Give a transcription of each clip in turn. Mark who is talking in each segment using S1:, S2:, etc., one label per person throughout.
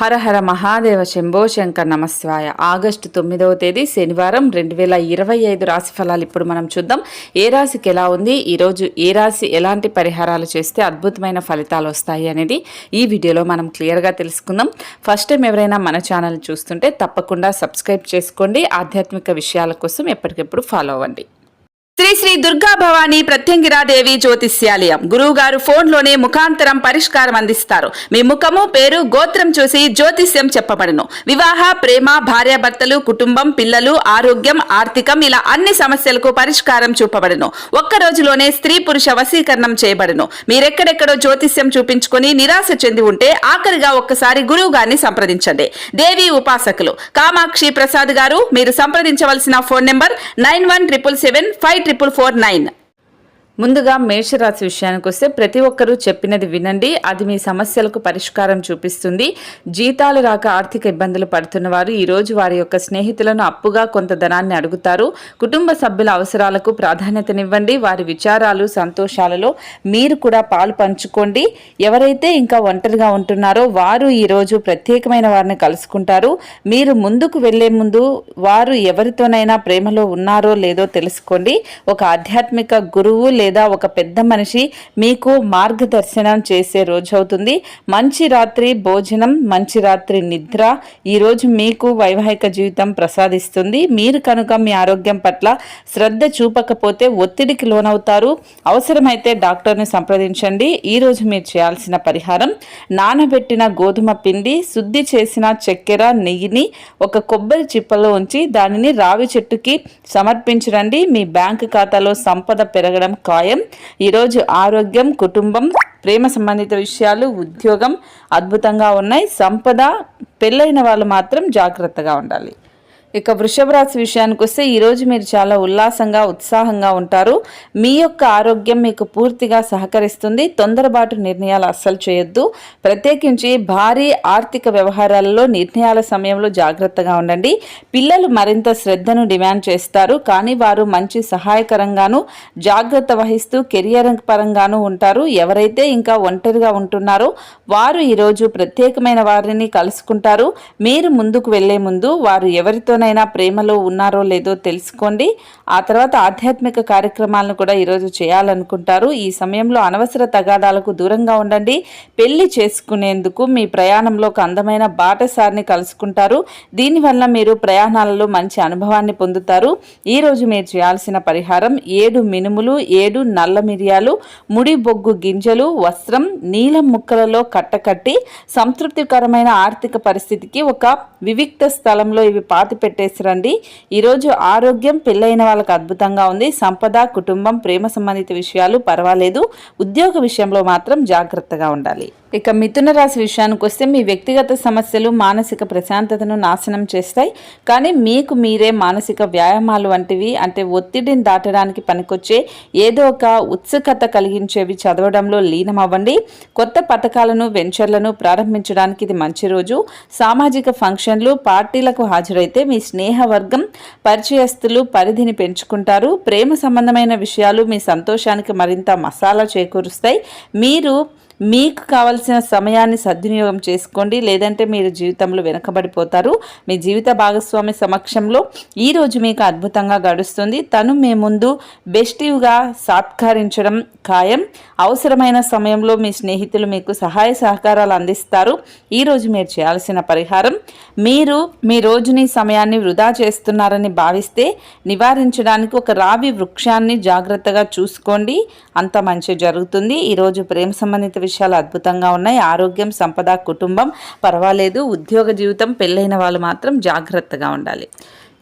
S1: హర హర Mahadeva Shambho Shankar నమస్వాయ. August 9వ తేదీ శనివారం 2025 రాశి ఫలాలు ఇప్పుడు మనం చూద్దాం. ఏ రాశికి ఎలా ఉంది, ఈరోజు ఏ రాశి ఎలాంటి పరిహారాలు చేస్తే అద్భుతమైన ఫలితాలు వస్తాయి అనేది ఈ వీడియోలో మనం క్లియర్గా తెలుసుకుందాం. ఫస్ట్ టైం ఎవరైనా మన ఛానల్ చూస్తుంటే తప్పకుండా సబ్స్క్రైబ్ చేసుకోండి. ఆధ్యాత్మిక విషయాల కోసం ఎప్పటికెప్పుడు ఫాలో అవ్వండి. శ్రీ శ్రీ దుర్గా భవానీ ప్రత్యంగిరాదేవి జ్యోతిష్యాలయం గురువు గారు ఫోన్లోనే ముఖాంతరం పరిష్కారం అందిస్తారు. మీ ముఖము, పేరు, గోత్రం చూసి జ్యోతిష్యం చెప్పబడును. వివాహ, ప్రేమ, భార్యాభర్తలు, కుటుంబం, పిల్లలు, ఆరోగ్యం, ఆర్థికం ఇలా అన్ని సమస్యలకు పరిష్కారం చూపబడును. ఒక్క రోజులోనే స్త్రీ పురుష వశీకరణం చేయబడును. మీరెక్కడెక్కడో జ్యోతిష్యం చూపించుకొని నిరాశ చెంది ఉంటే ఆఖరిగా ఒక్కసారి గురువు గారిని సంప్రదించండి. దేవి ఉపాసకులు కామాక్షి ప్రసాద్ గారు. మీరు సంప్రదించవలసిన ఫోన్ నెంబర్ 9177754449. ముందుగా మేషరాశి విషయానికి వస్తే ప్రతి ఒక్కరూ చెప్పినది వినండి. అది మీ సమస్యలకు పరిష్కారం చూపిస్తుంది. జీతాలు రాక ఆర్థిక ఇబ్బందులు పడుతున్న వారు ఈరోజు వారి యొక్క స్నేహితులను అప్పుగా కొంత ధనాన్ని అడుగుతారు. కుటుంబ సభ్యుల అవసరాలకు ప్రాధాన్యతనివ్వండి. వారి విచారాలు, సంతోషాలలో మీరు కూడా పాలు పంచుకోండి. ఎవరైతే ఇంకా ఒంటరిగా ఉంటున్నారో వారు ఈరోజు ప్రత్యేకమైన వారిని కలుసుకుంటారు. మీరు ముందుకు వెళ్లే ముందు వారు ఎవరితోనైనా ప్రేమలో ఉన్నారో లేదో తెలుసుకోండి. ఒక ఆధ్యాత్మిక గురువు లేదా ఒక పెద్ద మనిషి మీకు మార్గదర్శనం చేసే రోజు అవుతుంది. మంచి రాత్రి భోజనం, మంచి రాత్రి నిద్ర ఈరోజు మీకు వైవాహిక జీవితం ప్రసాదిస్తుంది. మీరు కనుక మీ ఆరోగ్యం పట్ల శ్రద్ధ చూపకపోతే ఒత్తిడికి లోనవుతారు. అవసరమైతే డాక్టర్ని సంప్రదించండి. ఈరోజు మీరు చేయాల్సిన పరిహారం నానబెట్టిన గోధుమ పిండి, శుద్ధి చేసిన చక్కెర, నెయ్యిని ఒక కొబ్బరి చిప్పలో ఉంచి దానిని రావి చెట్టుకి సమర్పించండి. మీ బ్యాంకు ఖాతాలో సంపద పెరగడం ఖాయం. ఈరోజు ఆరోగ్యం, కుటుంబం, ప్రేమ సంబంధిత విషయాలు, ఉద్యోగం అద్భుతంగా ఉన్నాయి. సంపద, పెళ్ళైన వాళ్ళు మాత్రం జాగ్రత్తగా ఉండాలి. ఇక వృషభ రాశి విషయానికి వస్తే ఈరోజు మీరు చాలా ఉల్లాసంగా, ఉత్సాహంగా ఉంటారు. మీ యొక్క ఆరోగ్యం మీకు పూర్తిగా సహకరిస్తుంది. తొందరపాటు నిర్ణయాలు అస్సలు చేయొద్దు. ప్రత్యేకించి భారీ ఆర్థిక వ్యవహారాలలో నిర్ణయాల సమయంలో జాగ్రత్తగా ఉండండి. పిల్లలు మరింత శ్రద్ధను డిమాండ్ చేస్తారు, కానీ వారు మంచి సహాయకరంగాను జాగ్రత్త వహిస్తూ కెరియర్ పరంగాను ఉంటారు. ఎవరైతే ఇంకా ఒంటరిగా ఉంటున్నారో వారు ఈరోజు ప్రత్యేకమైన వారిని కలుసుకుంటారు. మీరు ముందుకు వెళ్లే ముందు వారు ఎవరితో ప్రేమలో ఉన్నారో లేదో తెలుసుకోండి. ఆ తర్వాత ఆధ్యాత్మిక కార్యక్రమాలను కూడా ఈరోజు చేయాలనుకుంటారు. ఈ సమయంలో అనవసర తగాదాలకు దూరంగా ఉండండి. పెళ్లి చేసుకునేందుకు మీ ప్రయాణంలో ఒక అందమైన బాటసారిని కలుసుకుంటారు. దీనివల్ల మీరు ప్రయాణాలలో మంచి అనుభవాన్ని పొందుతారు. ఈరోజు మీరు చేయాల్సిన పరిహారం 7 మినుములు, 7 నల్ల మిరియాలు, ముడి బొగ్గు గింజలు, వస్త్రం, నీలం ముక్కలలో కట్టకట్టి సంతృప్తికరమైన ఆర్థిక పరిస్థితికి ఒక వివిక్త స్థలంలో ఇవి పాతి పెట్టేసి రండి. ఈరోజు ఆరోగ్యం పెళ్ళైన వాళ్ళకి అద్భుతంగా ఉంది. సంపద, కుటుంబం, ప్రేమ సంబంధిత విషయాలు పర్వాలేదు. ఉద్యోగ విషయంలో మాత్రం జాగ్రత్తగా ఉండాలి. ఇక మిథున రాశి విషయానికి వస్తే మీ వ్యక్తిగత సమస్యలు మానసిక ప్రశాంతతను నాశనం చేస్తాయి. కానీ మీకు మీరే మానసిక వ్యాయామాలు వంటివి, అంటే ఒత్తిడిని దాటడానికి పనికొచ్చే ఏదో ఒక ఉత్సుకత కలిగించేవి చదవడంలో లీనమవ్వండి. కొత్త పథకాలను, వెంచర్లను ప్రారంభించడానికి ఇది మంచి రోజు. సామాజిక ఫంక్షన్లు, పార్టీలకు హాజరైతే మీ స్నేహవర్గం, పరిచయస్తులు పరిధిని పెంచుకుంటారు. ప్రేమ సంబంధమైన విషయాలు మీ సంతోషానికి మరింత మసాలా చేకూరుస్తాయి. మీకు కావలసిన సమయాన్ని సద్వినియోగం చేసుకోండి, లేదంటే మీరు జీవితంలో వెనకబడిపోతారు. మీ జీవిత భాగస్వామి సమక్షంలో ఈరోజు మీకు అద్భుతంగా గడుస్తుంది. తను మీ ముందు బెస్టివ్గా సాత్కరించడం ఖాయం. అవసరమైన సమయంలో మీ స్నేహితులు మీకు సహాయ సహకారాలు అందిస్తారు. ఈరోజు మీరు చేయాల్సిన పరిహారం, మీరు మీ రోజుని సమయాన్ని వృధా చేస్తున్నారని భావిస్తే నివారించడానికి ఒక రావి వృక్షాన్ని జాగ్రత్తగా చూసుకోండి. అంత మంచి జరుగుతుంది. ఈరోజు ప్రేమ సంబంధిత విషయాలు అద్భుతంగా ఉన్నాయి. ఆరోగ్యం, సంపద, కుటుంబం పర్వాలేదు. ఉద్యోగ జీవితం, పెళ్ళైన వాళ్ళు మాత్రం జాగ్రత్తగా ఉండాలి.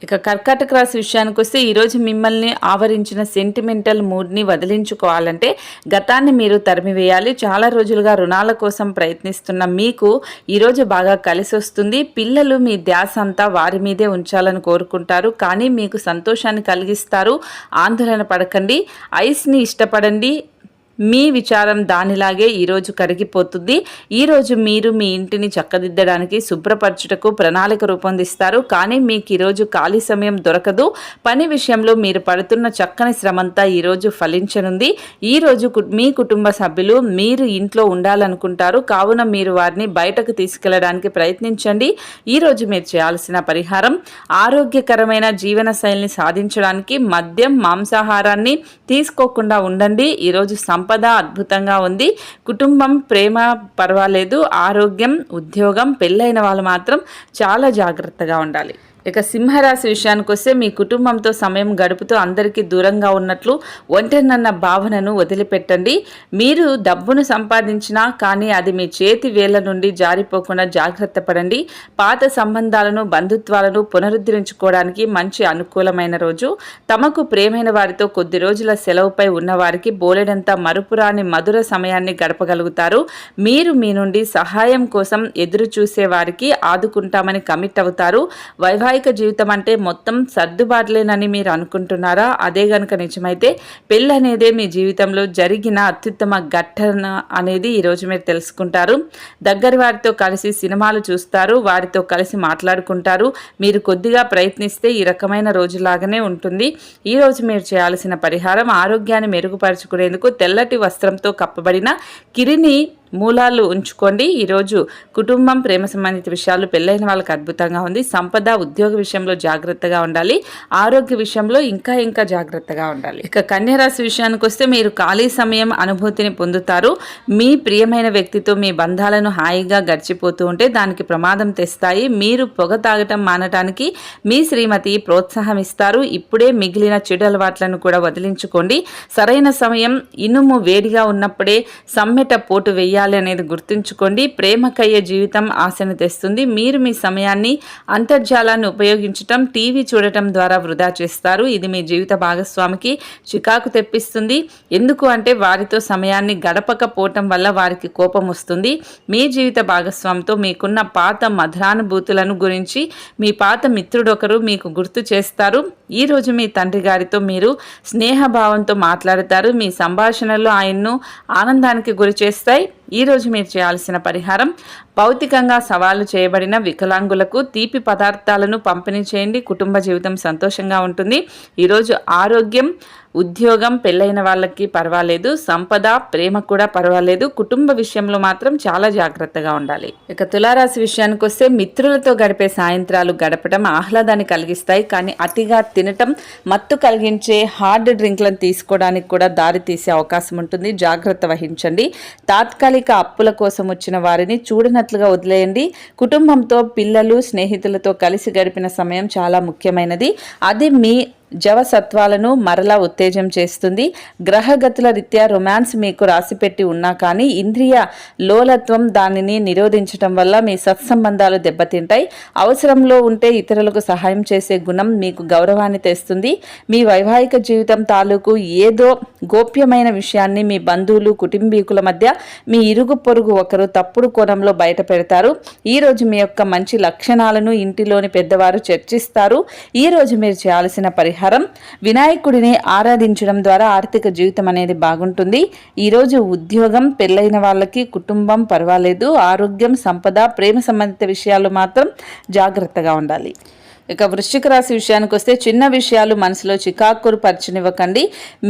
S1: ఇక కర్కాటక రాశి విషయానికి వస్తే ఈరోజు మిమ్మల్ని ఆవరించిన సెంటిమెంటల్ మూడ్ని వదిలించుకోవాలంటే గతాన్ని మీరు తరిమివేయాలి. చాలా రోజులుగా రుణాల కోసం ప్రయత్నిస్తున్న మీకు ఈరోజు బాగా కలిసి వస్తుంది. పిల్లలు మీ ధ్యాస అంతా వారి మీదే ఉంచాలని కోరుకుంటారు, కానీ మీకు సంతోషాన్ని కలిగిస్తారు. ఆందోళన పడకండి. ఐస్ని ఇష్టపడండి. మీ విచారం దానిలాగే ఈరోజు కరిగిపోతుంది. ఈరోజు మీరు మీ ఇంటిని చక్కదిద్దడానికి శుభ్రపరచుటకు ప్రణాళిక రూపొందిస్తారు. కానీ మీకు ఈరోజు ఖాళీ సమయం దొరకదు. పని విషయంలో మీరు పడుతున్న చక్కని శ్రమంతా ఈరోజు ఫలించనుంది. ఈరోజు మీ కుటుంబ సభ్యులు మీరు ఇంట్లో ఉండాలనుకుంటారు, కావున మీరు వారిని బయటకు తీసుకెళ్లడానికి ప్రయత్నించండి. ఈరోజు మీరు చేయాల్సిన పరిహారం, ఆరోగ్యకరమైన జీవన శైలిని సాధించడానికి మద్యం మాంసాహారాన్ని తీసుకోకుండా ఉండండి. ఈరోజు సంపద అద్భుతంగా ఉంది. కుటుంబం ప్రేమ పర్వాలేదు, ఆరోగ్యం ఉద్యోగం పెళ్ళైన వాళ్ళు మాత్రం చాలా జాగ్రత్తగా ఉండాలి. ఇక సింహరాశి విషయానికి వస్తే మీ కుటుంబంతో సమయం గడుపుతూ అందరికీ దూరంగా ఉన్నట్లు ఒంటరినన్న భావనను వదిలిపెట్టండి. మీరు డబ్బును సంపాదించినా కానీ అది మీ చేతి వేళ్ల నుండి జారిపోకుండా జాగ్రత్త పడండి. పాత సంబంధాలను బంధుత్వాలను పునరుద్ధరించుకోవడానికి మంచి అనుకూలమైన రోజు. తమకు ప్రేమైన వారితో కొద్ది రోజుల సెలవుపై ఉన్నవారికి బోలెడంత మరుపురాని మధుర సమయాన్ని గడపగలుగుతారు. మీరు మీ నుండి సహాయం కోసం ఎదురు చూసే వారికి ఆదుకుంటామని కమిట్ అవుతారు. వైవాహిక జీవితం అంటే మొత్తం సర్దుబాట్లేనని మీరు అనుకుంటున్నారా? అదే గనుక నిజమైతే పెళ్ళి అనేదే మీ జీవితంలో జరిగిన అత్యుత్తమ ఘటన అనేది ఈరోజు మీరు తెలుసుకుంటారు. దగ్గరి వారితో కలిసి సినిమాలు చూస్తారు, వారితో కలిసి మాట్లాడుకుంటారు. మీరు కొద్దిగా ప్రయత్నిస్తే ఈ రకమైన రోజులాగానే ఉంటుంది. ఈరోజు మీరు చేయాల్సిన పరిహారం, ఆరోగ్యాన్ని మెరుగుపరుచుకునేందుకు తెల్లటి వస్త్రంతో కప్పబడిన కిరిని మూలాలు ఉంచుకోండి. ఈరోజు కుటుంబం ప్రేమ సంబంధిత విషయాలు పెళ్ళైన వాళ్ళకి అద్భుతంగా ఉంది. సంపద ఉద్యోగ విషయంలో జాగ్రత్తగా ఉండాలి. ఆరోగ్య విషయంలో ఇంకా జాగ్రత్తగా ఉండాలి. ఇక కన్యరాశి విషయానికి వస్తే మీరు ఖాళీ సమయం అనుభూతిని పొందుతారు. మీ ప్రియమైన వ్యక్తితో మీ బంధాలను హాయిగా గడిచిపోతూ ఉంటే దానికి ప్రమాదం తెస్తాయి. మీరు పొగ తాగటం మానటానికి మీ శ్రీమతి ప్రోత్సాహం ఇస్తారు. ఇప్పుడే మిగిలిన చెడు అలవాట్లను కూడా వదిలించుకోండి. సరైన సమయం ఇనుము వేడిగా ఉన్నప్పుడే సమ్మెట పోటు వేయాలి అనేది గుర్తుంచుకోండి. ప్రేమకయ్యే జీవితం ఆశను తెస్తుంది. మీరు మీ సమయాన్ని అంతర్జాలాన్ని ఉపయోగించటం, టీవీ చూడటం ద్వారా వృధా చేస్తారు. ఇది మీ జీవిత భాగస్వామికి చికాకు తెప్పిస్తుంది. ఎందుకు అంటే వారితో సమయాన్ని గడపకపోవటం వల్ల వారికి కోపం వస్తుంది. మీ జీవిత భాగస్వామితో మీకున్న పాత మధురానుభూతులను గురించి మీ పాత మిత్రుడొకరు మీకు గుర్తు చేస్తారు. ఈరోజు మీ తండ్రి గారితో మీరు స్నేహభావంతో మాట్లాడతారు. మీ సంభాషణలు ఆయన్ను ఆనందానికి గురి చేస్తాయి. ఈరోజు మీరు చేయాల్సిన పరిహారం, భౌతికంగా సవాలు చేయబడిన వికలాంగులకు తీపి పదార్థాలను పంపిణీ చేయండి. కుటుంబ జీవితం సంతోషంగా ఉంటుంది. ఈరోజు ఆరోగ్యం ఉద్యోగం పెళ్ళైన వాళ్ళకి పర్వాలేదు, సంపద ప్రేమ కూడా పర్వాలేదు. కుటుంబ విషయంలో మాత్రం చాలా జాగ్రత్తగా ఉండాలి. ఇక తులారాశి విషయానికి వస్తే మిత్రులతో గడిపే సాయంత్రాలు గడపడం ఆహ్లాదాన్ని కలిగిస్తాయి. కానీ అతిగా తినటం మత్తు కలిగించే హార్డ్ డ్రింక్లను తీసుకోవడానికి కూడా దారి తీసే అవకాశం ఉంటుంది. జాగ్రత్త వహించండి. తాత్కాలిక అప్పుల కోసం వచ్చిన వారిని చూడనట్లుగా వదిలేయండి. కుటుంబంతో పిల్లలు స్నేహితులతో కలిసి గడిపిన సమయం చాలా ముఖ్యమైనది. అది మీ జవసత్వాలను మరలా ఉత్తేజం చేస్తుంది. గ్రహగతుల రీత్యా రొమాన్స్ మీకు రాసిపెట్టి ఉన్నా కానీ ఇంద్రియ లోలత్వం దానిని నిరోధించడం వల్ల మీ సత్సంబంధాలు దెబ్బతింటాయి. అవసరంలో ఉంటే ఇతరులకు సహాయం చేసే గుణం మీకు గౌరవాన్ని తెస్తుంది. మీ వైవాహిక జీవితం తాలూకు ఏదో గోప్యమైన విషయాన్ని మీ బంధువులు కుటుంబీకుల మధ్య మీ ఇరుగు పొరుగు ఒకరు తప్పుడు కోణంలో బయట పెడతారు. ఈరోజు మీ యొక్క మంచి లక్షణాలను ఇంటిలోని పెద్దవారు చర్చిస్తారు. ఈరోజు మీరు చేయాల్సిన పరిహారం, వినాయకుడిని ఆరాధించడం ద్వారా ఆర్థిక జీవితం అనేది బాగుంటుంది. ఈరోజు ఉద్యోగం పెళ్ళైన వాళ్ళకి కుటుంబం పర్వాలేదు. ఆరోగ్యం సంపద ప్రేమ సంబంధిత విషయాలు మాత్రం జాగ్రత్తగా ఉండాలి. ఇక వృశ్చిక రాశి విషయానికి వస్తే చిన్న విషయాలు మనసులో చికాకులు పరచనివ్వకండి.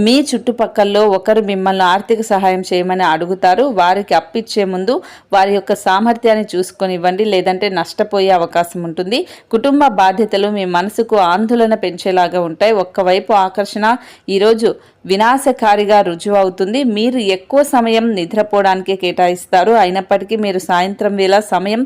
S1: మీ చుట్టుపక్కల్లో ఒకరు మిమ్మల్ని ఆర్థిక సహాయం చేయమని అడుగుతారు. వారికి అప్పిచ్చే ముందు వారి యొక్క సామర్థ్యాన్ని చూసుకొని ఇవ్వండి, లేదంటే నష్టపోయే అవకాశం ఉంటుంది. కుటుంబ బాధ్యతలు మీ మనసుకు ఆందోళన పెంచేలాగా ఉంటాయి. ఒక్కవైపు ఆకర్షణ ఈరోజు వినాశకారిగా రుజువు అవుతుంది. మీరు ఎక్కువ సమయం నిద్రపోవడానికే కేటాయిస్తారు. అయినప్పటికీ మీరు సాయంత్రం వేళ సమయం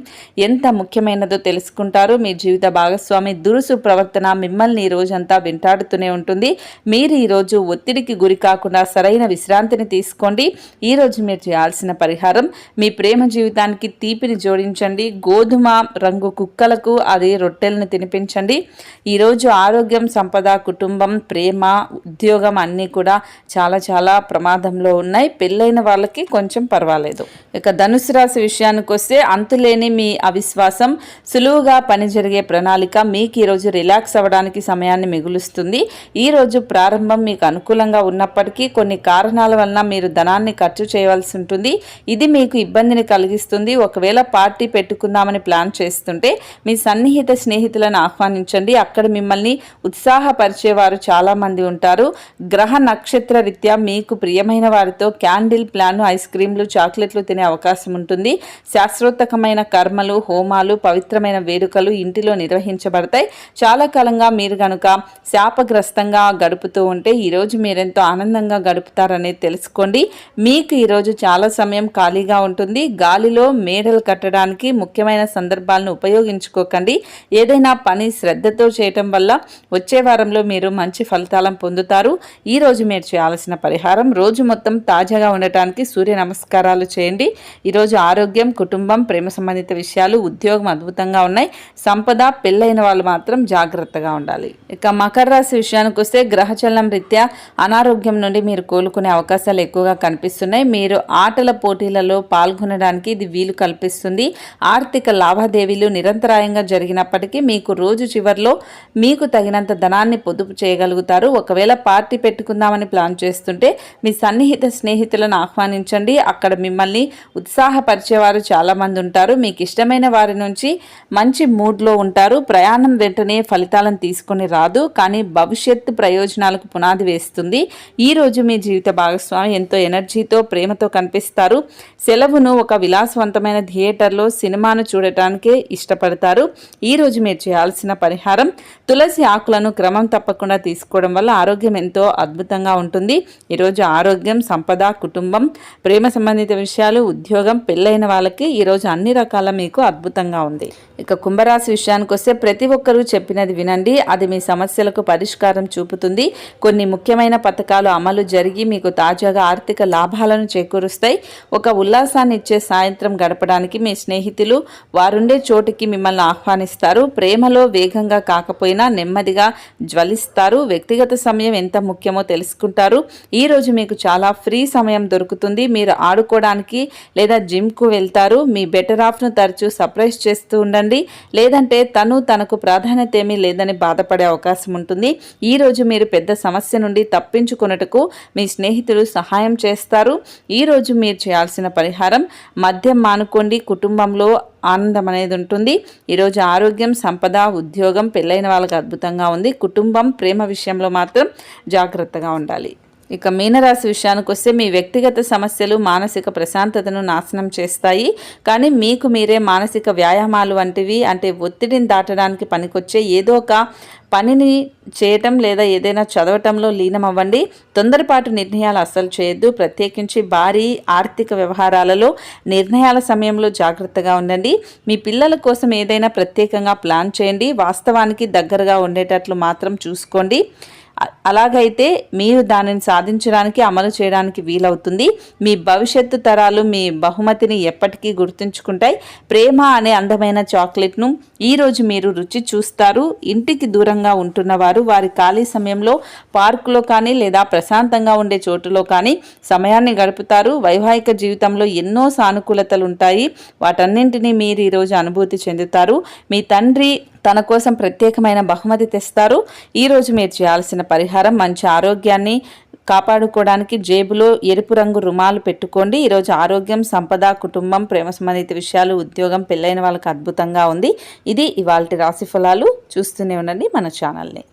S1: ఎంత ముఖ్యమైనదో తెలుసుకుంటారు. మీ జీవిత భాగస్వామి దురుసు ప్రవర్తన మిమ్మల్ని ఈ రోజంతా వెంటాడుతూనే ఉంటుంది. మీరు ఈరోజు ఒత్తిడికి గురి కాకుండా సరైన విశ్రాంతిని తీసుకోండి. ఈరోజు మీరు చేయాల్సిన పరిహారం, మీ ప్రేమ జీవితానికి తీపిని జోడించండి. గోధుమ రంగు కుక్కలకు అది రొట్టెలను తినిపించండి. ఈరోజు ఆరోగ్యం సంపద కుటుంబం ప్రేమ ఉద్యోగం అన్నీ కూడా కూడా చాలా చాలా ప్రమాదంలో ఉన్నాయి. పెళ్ళైన వాళ్ళకి కొంచెం పర్వాలేదు. ఇక ధనుసు రాశి విషయానికి వస్తే అంతులేని మీ అవిశ్వాసం, సులువుగా పని జరిగే ప్రణాళిక మీకు ఈరోజు రిలాక్స్ అవ్వడానికి సమయాన్ని మిగులుస్తుంది. ఈరోజు ప్రారంభం మీకు అనుకూలంగా ఉన్నప్పటికీ కొన్ని కారణాల వలన మీరు ధనాన్ని ఖర్చు చేయవలసి ఉంటుంది. ఇది మీకు ఇబ్బందిని కలిగిస్తుంది. ఒకవేళ పార్టీ పెట్టుకుందామని ప్లాన్ చేస్తుంటే మీ సన్నిహిత స్నేహితులను ఆహ్వానించండి. అక్కడ మిమ్మల్ని ఉత్సాహపరిచేవారు చాలామంది ఉంటారు. గ్రహ నక్షత్ర రీత్యా మీకు ప్రియమైన వారితో క్యాండిల్ ప్లాన్, ఐస్ క్రీమ్లు, చాక్లెట్లు తినే అవకాశం ఉంటుంది. శాస్త్రోత్తకమైన కర్మలు, హోమాలు, పవిత్రమైన వేడుకలు ఇంటిలో నిర్వహించబడతాయి. చాలా కాలంగా మీరు కనుక శాపగ్రస్తంగా గడుపుతూ ఉంటే ఈరోజు మీరెంతో ఆనందంగా గడుపుతారనేది తెలుసుకోండి. మీకు ఈరోజు చాలా సమయం ఖాళీగా ఉంటుంది. గాలిలో మేడలు కట్టడానికి ముఖ్యమైన సందర్భాలను ఉపయోగించుకోకండి. ఏదైనా పని శ్రద్ధతో చేయటం వల్ల వచ్చే వారంలో మీరు మంచి ఫలితాలను పొందుతారు. ఈరోజు మీరు చేయాల్సిన పరిహారం, రోజు మొత్తం తాజాగా ఉండటానికి సూర్య నమస్కారాలు చేయండి. ఈరోజు ఆరోగ్యం, కుటుంబం, ప్రేమ సంబంధిత విషయాలు, ఉద్యోగం అద్భుతంగా ఉన్నాయి. సంపద, పెళ్ళైన వాళ్ళు మాత్రం జాగ్రత్తగా ఉండాలి. ఇక మకర రాశి విషయానికి వస్తే గ్రహచలనం రీత్యా అనారోగ్యం నుండి మీరు కోలుకునే అవకాశాలు ఎక్కువగా కనిపిస్తున్నాయి. మీరు ఆటల పోటీలలో పాల్గొనడానికి ఇది వీలు కల్పిస్తుంది. ఆర్థిక లావాదేవీలు నిరంతరాయంగా జరిగినప్పటికీ మీకు రోజు చివరిలో మీకు తగినంత ధనాన్ని పొదుపు చేయగలుగుతారు. ఒకవేళ పార్టీ పెట్టుకుందామని ప్లాన్ చేస్తుంటే మీ సన్నిహిత స్నేహితులను ఆహ్వానించండి. అక్కడ మిమ్మల్ని ఉత్సాహపరిచేవారు చాలామంది ఉంటారు. మీకు ఇష్టమైన వారి నుంచి మంచి మూడ్లో ఉంటారు. ప్రయాణం వెంటనే ఫలితాలను తీసుకొని రాదు, కానీ భవిష్యత్తు ప్రయోజనాలకు పునాది వేస్తుంది. ఈరోజు మీ జీవిత భాగస్వామి ఎంతో ఎనర్జీతో, ప్రేమతో కనిపిస్తారు. సెలవును ఒక విలాసవంతమైన థియేటర్లో సినిమాను చూడటానికే ఇష్టపడతారు. ఈరోజు మీరు చేయాల్సిన పరిహారం, తులసి ఆకులను క్రమం తప్పకుండా తీసుకోవడం వల్ల ఆరోగ్యం ఎంతో అద్భుతంగా ఉంటుంది. ఈరోజు ఆరోగ్యం, సంపద, కుటుంబం, ప్రేమ సంబంధిత విషయాలు, ఉద్యోగం, పెళ్ళైన వాళ్ళకి ఈరోజు అన్ని రకాల మీకు అద్భుతంగా ఉంది. ఇక కుంభరాశి విషయానికి వస్తే ప్రతి ఒక్కరూ చెప్పినది వినండి. అది మీ సమస్యలకు పరిష్కారం చూపుతుంది. కొన్ని ముఖ్యమైన పథకాలు అమలు జరిగి మీకు తాజాగా ఆర్థిక లాభాలను చేకూరుస్తాయి. ఒక ఉల్లాసాన్ని ఇచ్చే సాయంత్రం గడపడానికి మీ స్నేహితులు వారుండే చోటికి మిమ్మల్ని ఆహ్వానిస్తారు. ప్రేమలో వేగంగా కాకపోయినా నెమ్మదిగా జ్వలిస్తారు. వ్యక్తిగత సమయం ఎంత ముఖ్యమో తెలుసుకుంటారు. ఈరోజు మీకు చాలా ఫ్రీ సమయం దొరుకుతుంది. మీరు ఆడుకోవడానికి లేదా జిమ్కు వెళ్తారు. మీ బెటర్ హాఫ్ను తరచూ సర్ప్రైజ్ చేస్తూ ఉండండి. లేదంటే తనకు ప్రాధాన్యత ఏమీ లేదని బాధపడే అవకాశం ఉంటుంది. ఈరోజు మీరు పెద్ద సమస్య నుండి తప్పించుకొనుటకు మీ స్నేహితులు సహాయం చేస్తారు. ఈరోజు మీరు చేయాల్సిన పరిహారం, మద్యం మానుకోండి. కుటుంబంలో ఆనందం అనేది ఉంటుంది. ఈరోజు ఆరోగ్యం, సంపద, ఉద్యోగం, పెళ్ళైన వాళ్ళకి అద్భుతంగా ఉంది. కుటుంబం, ప్రేమ విషయంలో మాత్రం జాగ్రత్తగా ఉండాలి. ఇక మీనరాశి విషయానికి వస్తే మీ వ్యక్తిగత సమస్యలు మానసిక ప్రశాంతతను నాశనం చేస్తాయి. కానీ మీకు మీరే మానసిక వ్యాయామాలు వంటివి, అంటే ఒత్తిడిని దాటడానికి పనికొచ్చే ఏదో ఒక పనిని చేయటం లేదా ఏదైనా చదవటంలో లీనమవ్వండి. తొందరపాటు నిర్ణయాలు అస్సలు చేయొద్దు. ప్రత్యేకించి భారీ ఆర్థిక వ్యవహారాలలో నిర్ణయాల సమయంలో జాగ్రత్తగా ఉండండి. మీ పిల్లల కోసం ఏదైనా ప్రత్యేకంగా ప్లాన్ చేయండి. వాస్తవానికి దగ్గరగా ఉండేటట్లు మాత్రం చూసుకోండి. అలాగైతే మీరు దానిని సాధించడానికి, అమలు చేయడానికి వీలవుతుంది. మీ భవిష్యత్తు తరాలు మీ బహుమతిని ఎప్పటికీ గుర్తుంచుకుంటాయి. ప్రేమ అనే అందమైన చాక్లెట్ను ఈరోజు మీరు రుచి చూస్తారు. ఇంటికి దూరంగా ఉంటున్నవారు వారి ఖాళీ సమయంలో పార్కులో కానీ లేదా ప్రశాంతంగా ఉండే చోటులో కానీ సమయాన్ని గడుపుతారు. వైవాహిక జీవితంలో ఎన్నో సానుకూలతలు ఉంటాయి. వాటన్నింటినీ మీరు ఈరోజు అనుభూతి చెందుతారు. మీ తండ్రి తన కోసం ప్రత్యేకమైన బహుమతి తెస్తారు. ఈరోజు మీరు చేయాల్సిన పరిహారం, మంచి ఆరోగ్యాన్ని కాపాడుకోవడానికి జేబులో ఎరుపు రంగు రుమాలు పెట్టుకోండి. ఈరోజు ఆరోగ్యం, సంపద, కుటుంబం, ప్రేమ సంబంధిత విషయాలు, ఉద్యోగం, పెళ్ళైన వాళ్ళకి అద్భుతంగా ఉంది. ఇది ఇవాల్టి రాశి ఫలాలు. చూస్తూనే ఉండండి మన ఛానల్ని.